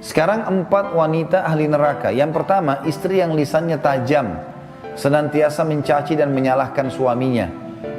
Sekarang 4 wanita ahli neraka. Yang pertama, istri yang lisannya tajam, senantiasa mencaci dan menyalahkan suaminya.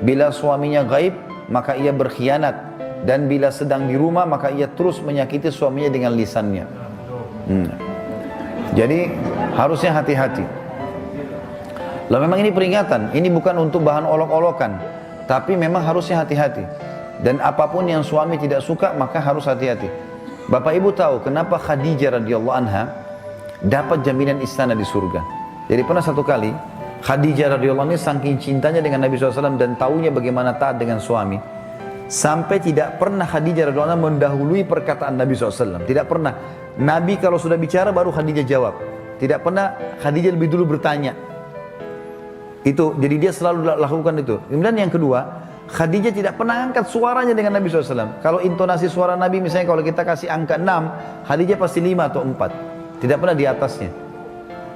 Bila suaminya gaib, maka ia berkhianat. Dan bila sedang di rumah, maka ia terus menyakiti suaminya dengan lisannya. Jadi harusnya hati-hati. Lalu memang ini peringatan, ini bukan untuk bahan olok-olokan, tapi memang harusnya hati-hati. Dan apapun yang suami tidak suka, maka harus hati-hati. Bapak Ibu tahu kenapa Khadijah radhiyallahu anha dapat jaminan istana di surga. Jadi pernah satu kali Khadijah radhiyallahu anha saking cintanya dengan Nabi SAW dan taunya bagaimana taat dengan suami, sampai tidak pernah Khadijah radhiyallahu anha mendahului perkataan Nabi SAW. Tidak pernah. Nabi kalau sudah bicara baru Khadijah jawab. Tidak pernah Khadijah lebih dulu bertanya. Itu jadi dia selalu lakukan itu. Kemudian yang kedua, Khadijah tidak pernah angkat suaranya dengan Nabi SAW. Kalau intonasi suara Nabi misalnya kalau kita kasih angka 6, Khadijah pasti 5 atau 4. Tidak pernah di atasnya.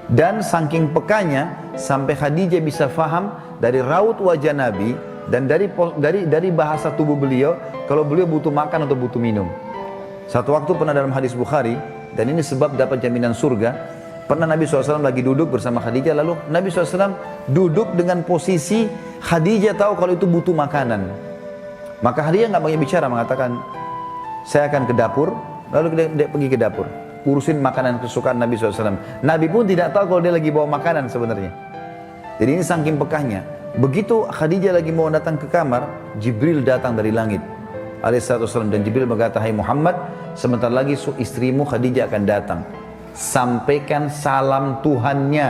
Dan saking pekanya sampai Khadijah bisa faham dari raut wajah Nabi dan dari bahasa tubuh beliau kalau beliau butuh makan atau butuh minum. Satu waktu pernah dalam hadis Bukhari, dan ini sebab dapat jaminan surga, pernah Nabi SAW lagi duduk bersama Khadijah, lalu Nabi SAW duduk dengan posisi Khadijah tahu kalau itu butuh makanan. Maka Khadijah nggak banyak bicara, mengatakan, saya akan ke dapur, lalu dia pergi ke dapur, urusin makanan kesukaan Nabi SAW. Nabi pun tidak tahu kalau dia lagi bawa makanan sebenarnya. Jadi ini saking pekahnya. Begitu Khadijah lagi mau datang ke kamar, Jibril datang dari langit alaihissalam, dan Jibril berkata, hai Muhammad, sebentar lagi istrimu Khadijah akan datang. Sampaikan salam Tuhannya.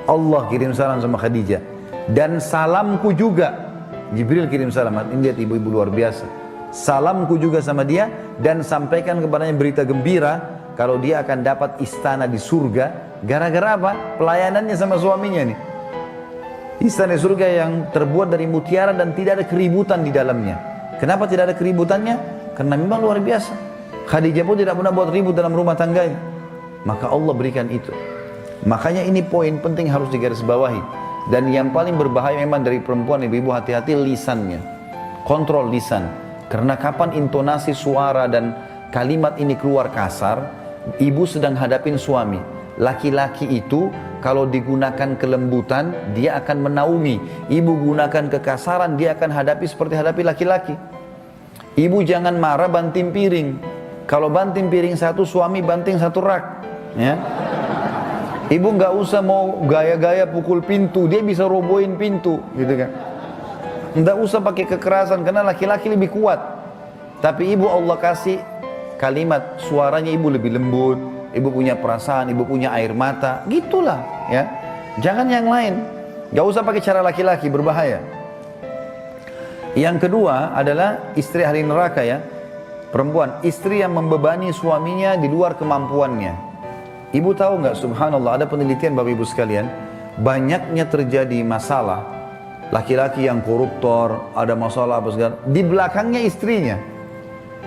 Allah kirim salam sama Khadijah. Dan salamku juga. Jibril kirim salam. Ini lihat ibu-ibu luar biasa. Salamku juga sama dia. Dan sampaikan kepadanya berita gembira. Kalau dia akan dapat istana di surga. Gara-gara apa? Pelayanannya sama suaminya nih. Istana di surga yang terbuat dari mutiara dan tidak ada keributan di dalamnya. Kenapa tidak ada keributannya? Karena memang luar biasa. Khadijah pun tidak pernah buat ribut dalam rumah tangganya. Maka Allah berikan itu. Makanya ini poin penting harus digarisbawahi. Dan yang paling berbahaya memang dari perempuan, ibu-ibu hati-hati lisannya. Kontrol lisan. Karena kapan intonasi suara dan kalimat ini keluar kasar, ibu sedang hadapin suami. Laki-laki itu kalau digunakan kelembutan, dia akan menaungi. Ibu gunakan kekasaran, dia akan hadapi seperti hadapi laki-laki. Ibu jangan marah banting piring. Kalau banting piring satu, suami banting satu rak. Ya. Ibu nggak usah mau gaya-gaya pukul pintu, dia bisa robohin pintu, gitu kan. Nggak usah pakai kekerasan karena laki-laki lebih kuat. Tapi ibu Allah kasih kalimat, suaranya ibu lebih lembut, ibu punya perasaan, ibu punya air mata, gitulah, ya. Jangan yang lain. Nggak usah pakai cara laki-laki, berbahaya. Yang kedua adalah istri ahli neraka, ya. Perempuan, istri yang membebani suaminya di luar kemampuannya. Ibu tahu nggak, subhanallah, ada penelitian Bapak Ibu sekalian, banyaknya terjadi masalah, laki-laki yang koruptor, ada masalah apa segala, di belakangnya istrinya.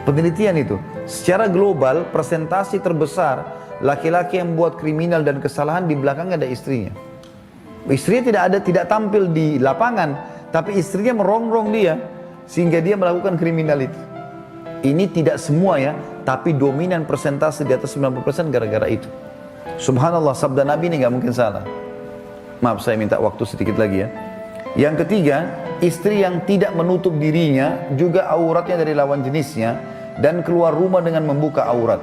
Penelitian itu, secara global, persentase terbesar, laki-laki yang buat kriminal dan kesalahan di belakangnya ada istrinya. Istrinya tidak tampil di lapangan, tapi istrinya merongrong dia, sehingga dia melakukan kriminal itu. Ini tidak semua ya, tapi dominan persentase di atas 90% gara-gara itu. Subhanallah, sabda Nabi ini nggak mungkin salah. Maaf, saya minta waktu sedikit lagi ya. Yang ketiga, istri yang tidak menutup dirinya, juga auratnya dari lawan jenisnya, dan keluar rumah dengan membuka aurat.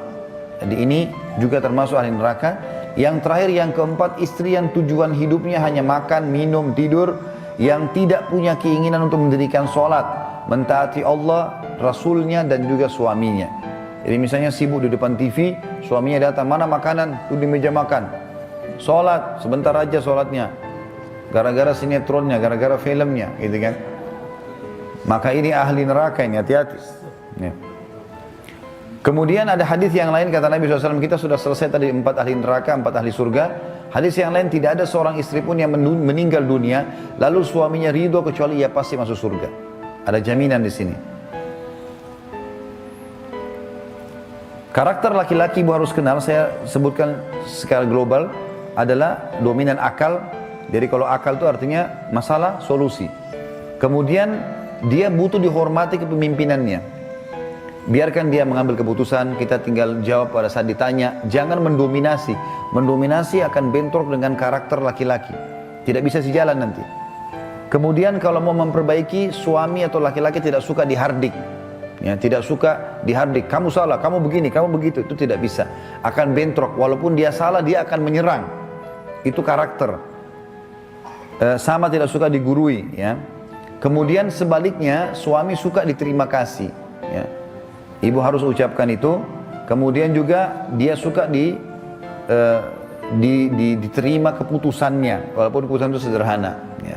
Jadi ini juga termasuk ahli neraka. Yang terakhir, yang keempat, istri yang tujuan hidupnya hanya makan, minum, tidur, yang tidak punya keinginan untuk mendirikan sholat, mentaati Allah, Rasulnya, dan juga suaminya. Jadi misalnya sibuk di depan TV, suaminya datang, mana makanan? Itu di meja makan. Sholat, sebentar aja sholatnya. Gara-gara sinetronnya, gara-gara filmnya, gitu kan. Maka ini ahli neraka ini, hati-hati. Ya. Kemudian ada hadis yang lain, kata Nabi SAW, kita sudah selesai tadi 4 ahli neraka, 4 ahli surga. Hadis yang lain, tidak ada seorang istri pun yang meninggal dunia, lalu suaminya ridho kecuali ia pasti masuk surga. Ada jaminan di sini. Karakter laki-laki ibu harus kenal, saya sebutkan secara global, adalah dominan akal. Jadi kalau akal itu artinya masalah, solusi. Kemudian dia butuh dihormati kepemimpinannya. Biarkan dia mengambil keputusan, kita tinggal jawab pada saat ditanya. Jangan mendominasi. Mendominasi akan bentrok dengan karakter laki-laki. Tidak bisa sejalan nanti. Kemudian kalau mau memperbaiki, suami atau laki-laki tidak suka dihardik. Ya, tidak suka dihardik. Kamu salah, kamu begini, kamu begitu. Itu tidak bisa. Akan bentrok. Walaupun dia salah, dia akan menyerang. Itu karakter. Sama tidak suka digurui. Ya. Kemudian sebaliknya, suami suka diterima kasih. Ya. Ibu harus ucapkan itu. Kemudian juga dia suka diterima keputusannya, walaupun keputusan itu sederhana. Ya.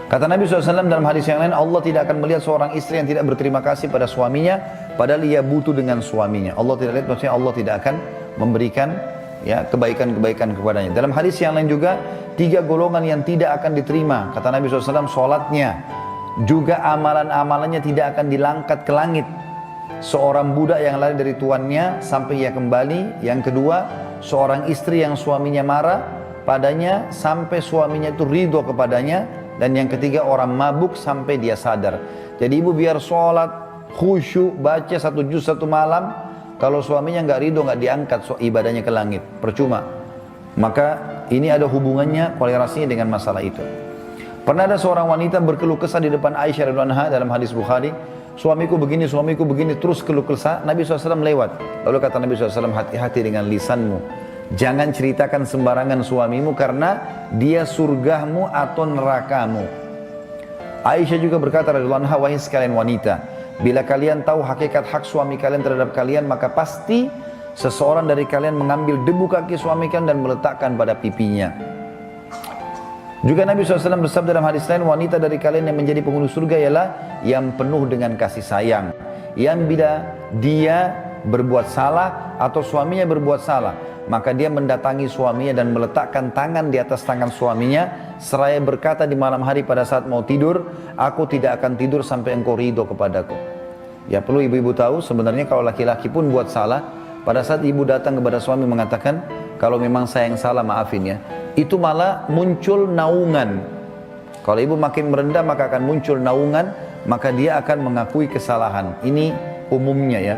Kata Nabi SAW dalam hadis yang lain, Allah tidak akan melihat seorang istri yang tidak berterima kasih pada suaminya, padahal ia butuh dengan suaminya. Allah tidak lihat, maksudnya Allah tidak akan memberikan ya kebaikan-kebaikan kepadanya. Dalam hadis yang lain juga, 3 golongan yang tidak akan diterima. Kata Nabi SAW, sholatnya, juga amalan-amalannya tidak akan dilangkat ke langit. Seorang budak yang lari dari tuannya sampai ia kembali. Yang kedua, seorang istri yang suaminya marah padanya sampai suaminya itu ridho kepadanya. Dan yang ketiga, orang mabuk sampai dia sadar. Jadi ibu biar sholat, khusyuk, baca 1 juz 1 malam, kalau suaminya nggak ridho, nggak diangkat ibadahnya ke langit, percuma. Maka ini ada hubungannya, kolerasinya dengan masalah itu. Pernah ada seorang wanita berkeluh kesah di depan Aisyah radhiyallahu anha dalam hadis Bukhari. Suamiku begini, terus keluh kesah. Nabi SAW lewat. Lalu kata Nabi SAW, hati-hati dengan lisanmu. Jangan ceritakan sembarangan suamimu karena dia surgamu atau nerakamu. Aisyah juga berkata radhiyallahu anha, wahai sekalian wanita, bila kalian tahu hakikat hak suami kalian terhadap kalian, maka pasti seseorang dari kalian mengambil debu kaki suami kalian dan meletakkan pada pipinya. Juga Nabi SAW bersabda dalam hadis lain, wanita dari kalian yang menjadi penghuni surga ialah yang penuh dengan kasih sayang. Yang bila dia berbuat salah atau suaminya berbuat salah, maka dia mendatangi suaminya dan meletakkan tangan di atas tangan suaminya, seraya berkata di malam hari pada saat mau tidur, aku tidak akan tidur sampai engkau ridho kepadaku. Ya perlu ibu-ibu tahu, sebenarnya kalau laki-laki pun buat salah, pada saat ibu datang kepada suami mengatakan, kalau memang saya yang salah maafin ya, itu malah muncul naungan. Kalau ibu makin merendah maka akan muncul naungan, maka dia akan mengakui kesalahan. Ini umumnya ya.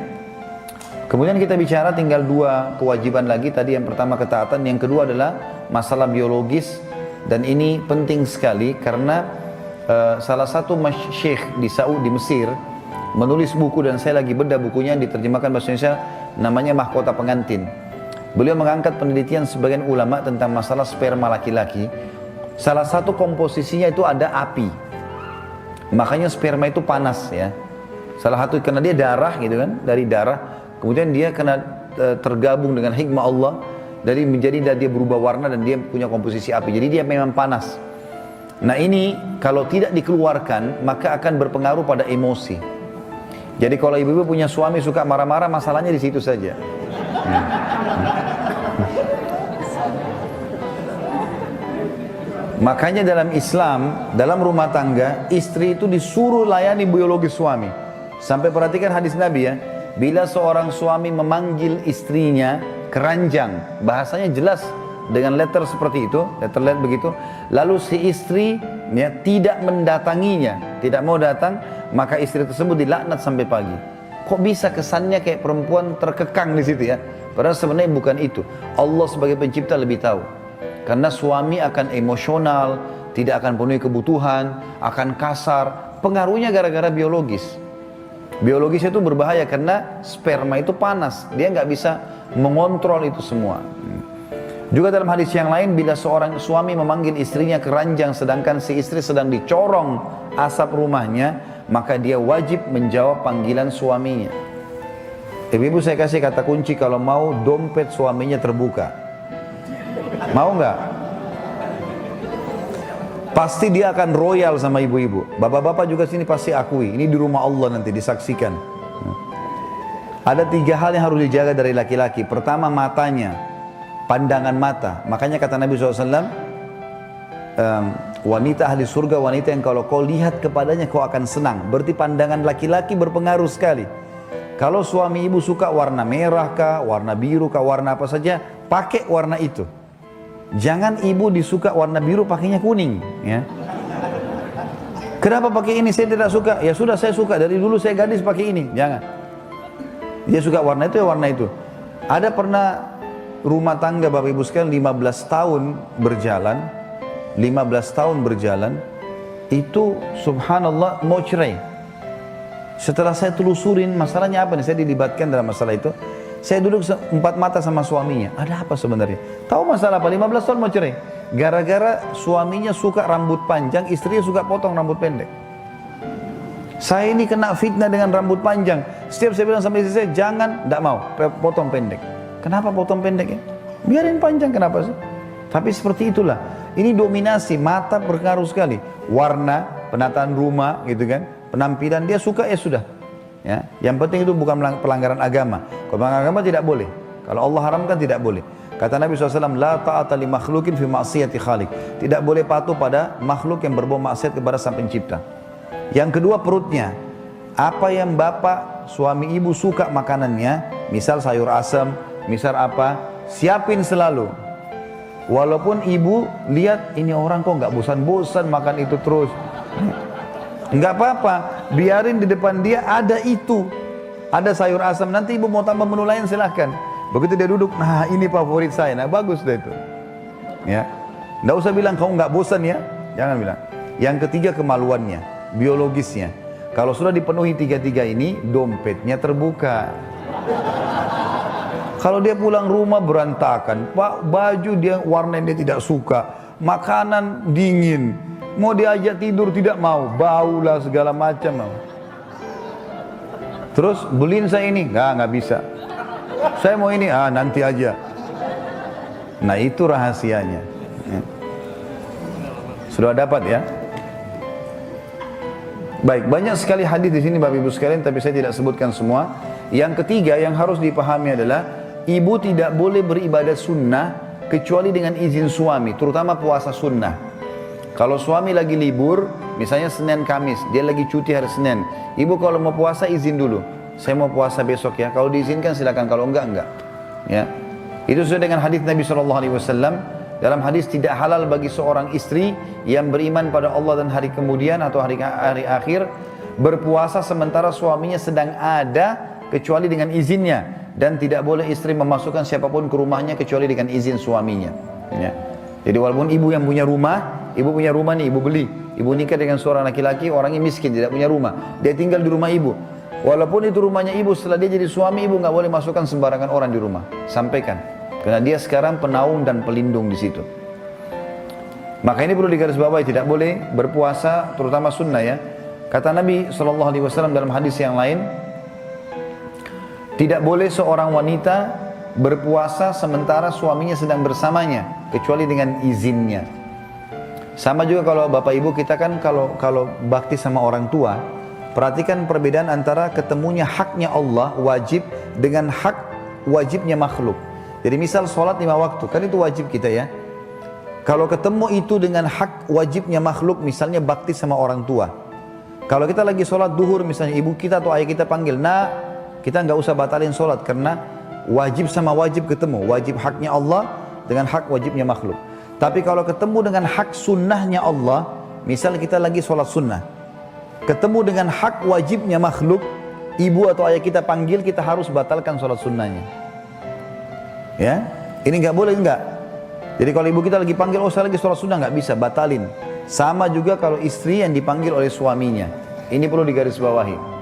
Kemudian kita bicara tinggal 2 kewajiban lagi. Tadi yang pertama ketaatan, yang kedua adalah masalah biologis. Dan ini penting sekali karena salah satu syekh di Saudi di Mesir menulis buku, dan saya lagi bedah bukunya, diterjemahkan bahasa Indonesia, namanya Mahkota Pengantin. Beliau mengangkat penelitian sebagian ulama tentang masalah sperma laki-laki. Salah satu komposisinya itu ada api. Makanya sperma itu panas ya. Salah satu karena dia darah gitu kan, dari darah. Kemudian dia kena tergabung dengan hikmah Allah, dari menjadi dia berubah warna dan dia punya komposisi api. Jadi dia memang panas. Nah ini kalau tidak dikeluarkan maka akan berpengaruh pada emosi. Jadi kalau ibu-ibu punya suami suka marah-marah, masalahnya di situ saja. Makanya dalam Islam, dalam rumah tangga, istri itu disuruh layani biologi suami. Sampai perhatikan hadis Nabi ya, bila seorang suami memanggil istrinya keranjang, bahasanya jelas dengan letter seperti itu, letter begitu, lalu si istri ya, tidak mendatanginya, tidak mau datang, maka istri tersebut dilaknat sampai pagi. Kok bisa kesannya kayak perempuan terkekang di situ ya? Padahal sebenarnya bukan itu. Allah sebagai pencipta lebih tahu. Karena suami akan emosional, tidak akan penuhi kebutuhan, akan kasar. Pengaruhnya gara-gara biologis. Biologis itu berbahaya karena sperma itu panas. Dia nggak bisa mengontrol itu semua. Juga dalam hadis yang lain, bila seorang suami memanggil istrinya keranjang sedangkan si istri sedang dicorong asap rumahnya, maka dia wajib menjawab panggilan suaminya. Ibu-ibu saya kasih kata kunci, kalau mau dompet suaminya terbuka. Mau nggak? Pasti dia akan royal sama ibu-ibu. Bapak-bapak juga sini pasti akui. Ini di rumah Allah nanti disaksikan. Ada 3 hal yang harus dijaga dari laki-laki. Pertama, matanya, pandangan mata. Makanya kata Nabi SAW, wanita ahli surga, wanita yang kalau kau lihat kepadanya kau akan senang. Berarti pandangan laki-laki berpengaruh sekali. Kalau suami ibu suka warna merah kah, warna biru kah, warna apa saja, pakai warna itu. Jangan ibu disuka warna biru pakainya kuning ya. Kenapa pakai ini? Saya tidak suka. Ya sudah, saya suka. Dari dulu saya gadis pakai ini. Jangan. Dia suka warna itu, ya warna itu. Ada pernah rumah tangga Bapak Ibu sekalian 15 tahun berjalan. 15 tahun berjalan. Itu subhanallah mau cerai. Setelah saya telusurin masalahnya apa nih, saya dilibatkan dalam masalah itu. Saya duduk empat mata sama suaminya. Ada apa sebenarnya? Tahu masalah apa? 15 tahun mau cerai. Gara-gara suaminya suka rambut panjang, istrinya suka potong rambut pendek. Saya ini kena fitnah dengan rambut panjang. Setiap saya bilang sama istri saya, jangan, tidak mau, potong pendek. Kenapa potong pendek ya? Biarin panjang, kenapa sih? Tapi seperti itulah. Ini dominasi, mata berpengaruh sekali. Warna, penataan rumah, gitu kan. Penampilan dia suka, ya sudah. Ya, yang penting itu bukan pelanggaran agama. Kalau pelanggaran agama tidak boleh. Kalau Allah haramkan tidak boleh. Kata Nabi SAW, la ta'ata li makhlukin fi ma'siyati khaliq. Tidak boleh patuh pada makhluk yang berbuat maksiat kepada sang pencipta. Yang kedua, perutnya. Apa yang bapak, suami ibu suka makanannya, misal sayur asam, misal apa, siapin selalu. Walaupun ibu lihat ini orang kok nggak bosan-bosan makan itu terus. Nggak apa-apa, biarin di depan dia ada itu. Ada sayur asam, nanti ibu mau tambah menu lain silahkan. Begitu dia duduk, nah ini favorit saya, nah bagus deh itu. Ya, nggak usah bilang kamu nggak bosan ya, jangan bilang. Yang ketiga, kemaluannya, biologisnya. Kalau sudah dipenuhi tiga-tiga ini, dompetnya terbuka. Kalau dia pulang rumah berantakan, baju dia warna yang dia tidak suka, makanan dingin, mau diajak tidur tidak mau, baulah segala macam. Terus beliin saya ini, nggak bisa. Saya mau ini, nanti aja. Nah itu rahasianya. Sudah dapat ya? Baik, banyak sekali hadis di sini Bapak Ibu sekalian, tapi saya tidak sebutkan semua. Yang ketiga yang harus dipahami adalah ibu tidak boleh beribadah sunnah kecuali dengan izin suami, terutama puasa sunnah. Kalau suami lagi libur, misalnya Senin Kamis, dia lagi cuti hari Senin, ibu kalau mau puasa izin dulu. Saya mau puasa besok ya. Kalau diizinkan silakan, kalau enggak. Ya, itu sesuai dengan hadis Nabi SAW. Dalam hadis, tidak halal bagi seorang istri yang beriman pada Allah dan hari kemudian atau hari akhir berpuasa sementara suaminya sedang ada kecuali dengan izinnya, dan tidak boleh istri memasukkan siapapun ke rumahnya kecuali dengan izin suaminya. Ya. Jadi walaupun ibu yang punya rumah, ibu punya rumah nih, ibu beli, ibu nikah dengan seorang laki-laki, orangnya miskin, tidak punya rumah, dia tinggal di rumah ibu. Walaupun itu rumahnya ibu, setelah dia jadi suami, ibu nggak boleh masukkan sembarangan orang di rumah. Sampaikan, karena dia sekarang penaung dan pelindung di situ. Maka ini perlu digarisbawahi, tidak boleh berpuasa, terutama sunnah ya. Kata Nabi SAW dalam hadis yang lain, tidak boleh seorang wanita berpuasa sementara suaminya sedang bersamanya, kecuali dengan izinnya. Sama juga kalau bapak ibu kita kan kalau bakti sama orang tua, perhatikan perbedaan antara ketemunya haknya Allah wajib dengan hak wajibnya makhluk. Jadi misal sholat 5 waktu, kan itu wajib kita ya. Kalau ketemu itu dengan hak wajibnya makhluk, misalnya bakti sama orang tua. Kalau kita lagi sholat duhur, misalnya ibu kita atau ayah kita panggil, nah kita nggak usah batalin sholat, karena wajib sama wajib ketemu. Wajib haknya Allah dengan hak wajibnya makhluk. Tapi kalau ketemu dengan hak sunnahnya Allah, misal kita lagi sholat sunnah, ketemu dengan hak wajibnya makhluk, ibu atau ayah kita panggil, kita harus batalkan sholat sunnahnya. Ya, ini nggak boleh nggak. Jadi kalau ibu kita lagi panggil, oh saya lagi sholat sunnah, nggak bisa, batalin. Sama juga kalau istri yang dipanggil oleh suaminya. Ini perlu digarisbawahi.